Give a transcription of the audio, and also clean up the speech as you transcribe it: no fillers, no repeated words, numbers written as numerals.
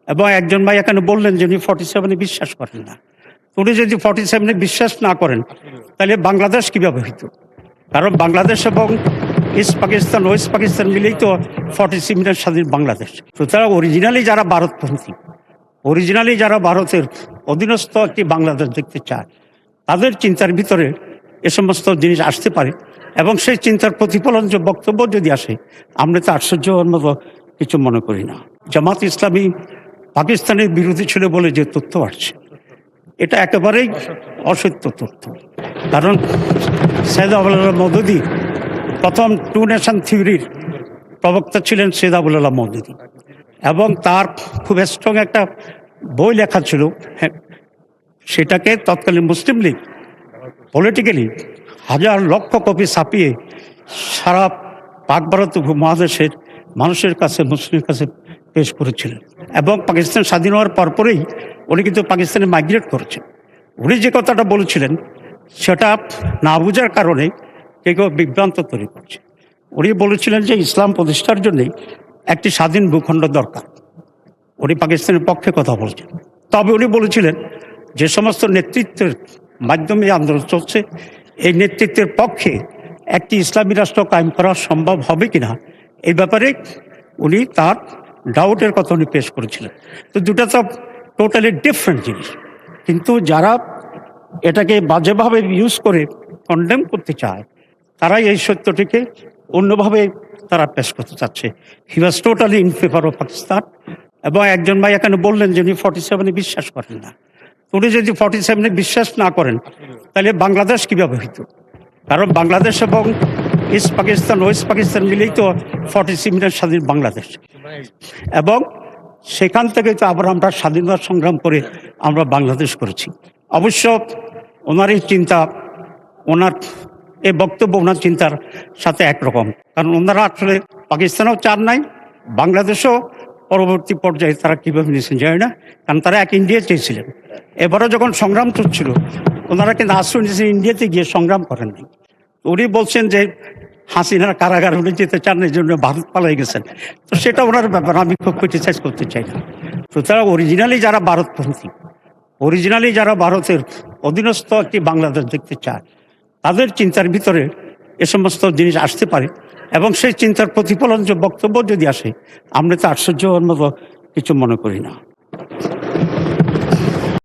এবং একজন ভাই এখানে বললেন যে উনি 47-এ বিশ্বাস করেন না। উনি যদি 47-এ বিশ্বাস না করেন তাহলে বাংলাদেশ কিভাবে হইত? কারণ বাংলাদেশ এবং ইস্ট পাকিস্তান ওয়েস্ট পাকিস্তান মিলেই তো 47-এর স্বাধীন বাংলাদেশ। সুতরাং অরিজিনালি যারা ভারতপন্থী, অরিজিনালি যারা ভারতের অধীনস্থ একটি বাংলাদেশ দেখতে চায়, তাদের চিন্তার ভিতরে এ সমস্ত জিনিস আসতে পারে এবং সেই চিন্তার প্রতিফলন যে বক্তব্য যদি আসে, আমরা তো আশ্চর্য হওয়ার মতো কিছু মনে করি না। জামাত ইসলামী পাকিস্তানের বিরোধী ছিল বলে যে তথ্য আসছে, এটা একেবারেই অসত্য তথ্য। কারণ সৈয়দ আবুল আলা মওদুদী প্রথম টু নেশন থিওরির প্রবক্তা ছিলেন সৈয়দ আবুল আলা মওদুদী, এবং তার খুব স্ট্রং একটা বই লেখা ছিল, সেটাকে তৎকালীন মুসলিম লীগ পলিটিক্যালি হাজার লক্ষ কপি ছাপিয়ে সারা পাক ভারত উপমহাদেশের মানুষের কাছে, মুসলিমের কাছে পেশ করেছিলেন। এবং পাকিস্তান স্বাধীন হওয়ার পরপরই উনি কিন্তু পাকিস্তানে মাইগ্রেট করেছেন। উনি যে কথাটা বলেছিলেন সেটা না বোঝার কারণে কেউ বিভ্রান্ত তৈরি করছে। উনি বলেছিলেন যে ইসলাম প্রতিষ্ঠার জন্যে একটি স্বাধীন ভূখণ্ড দরকার। উনি পাকিস্তানের পক্ষে কথা বলছেন। তবে উনি বলেছিলেন যে সমস্ত নেতৃত্বের মাধ্যমে আন্দোলন চলছে, এই নেতৃত্বের পক্ষে একটি ইসলামী রাষ্ট্র কায়েম করা সম্ভব হবে কিনা এই ব্যাপারে উনি তার ডাউটের কথা উনি পেশ করেছিলেন। তো দুটা তো টোটালি ডিফারেন্ট জিনিস। কিন্তু যারা এটাকে বাজেভাবে ইউজ করে কন্ডেম করতে চায়, তারাই এই সত্যটিকে অন্যভাবে তারা পেশ করতে চাচ্ছে। He was totally in favour of Pakistan. এবং একজন ভাই এখানে বললেন যে উনি 47-এ বিশ্বাস করেন না। উনি যদি 47-এ বিশ্বাস না করেন তাহলে বাংলাদেশ কিভাবে হইত? কারণ বাংলাদেশ এবং ইস্ট পাকিস্তান ওয়েস্ট পাকিস্তান মিলেই তো 47-এর স্বাধীন বাংলাদেশ। এবং সেখান থেকে তো আবার আমরা স্বাধীনতা সংগ্রাম করে আমরা বাংলাদেশ করেছি। অবশ্য ওনার এই চিন্তা, ওনার এই বক্তব্য ওনার চিন্তার সাথে একরকম। কারণ ওনারা আসলে পাকিস্তানেও চান নাই, বাংলাদেশও পরবর্তী পর্যায়ে তারা কীভাবে নিয়েছেন জানি না, কারণ তারা এক ইন্ডিয়া চেয়েছিলেন। এবারও যখন সংগ্রাম চলছিল ওনারা কিন্তু আশ্রয় নিয়েছেন, ইন্ডিয়াতে গিয়ে সংগ্রাম করেন নাই। উনি বলছেন যে হাসিনার কারাগার উনি যেতে চান, এই জন্য ভারত পালাই গেছেন। তো সেটা ওনার ব্যাপার, আমি খুব ক্রিটিসাইজ করতে চাই না। সুতরাং অরিজিনালি যারা ভারতপন্থী, অরিজিনালি যারা ভারতের অধীনস্থ একটি বাংলাদেশ দেখতে চায়, তাদের চিন্তার ভিতরে এ সমস্ত জিনিস আসতে পারে এবং সেই চিন্তার প্রতিফলন যে বক্তব্য যদি আসে, আমরা তো আশ্চর্য হওয়ার মতো কিছু মনে করি না।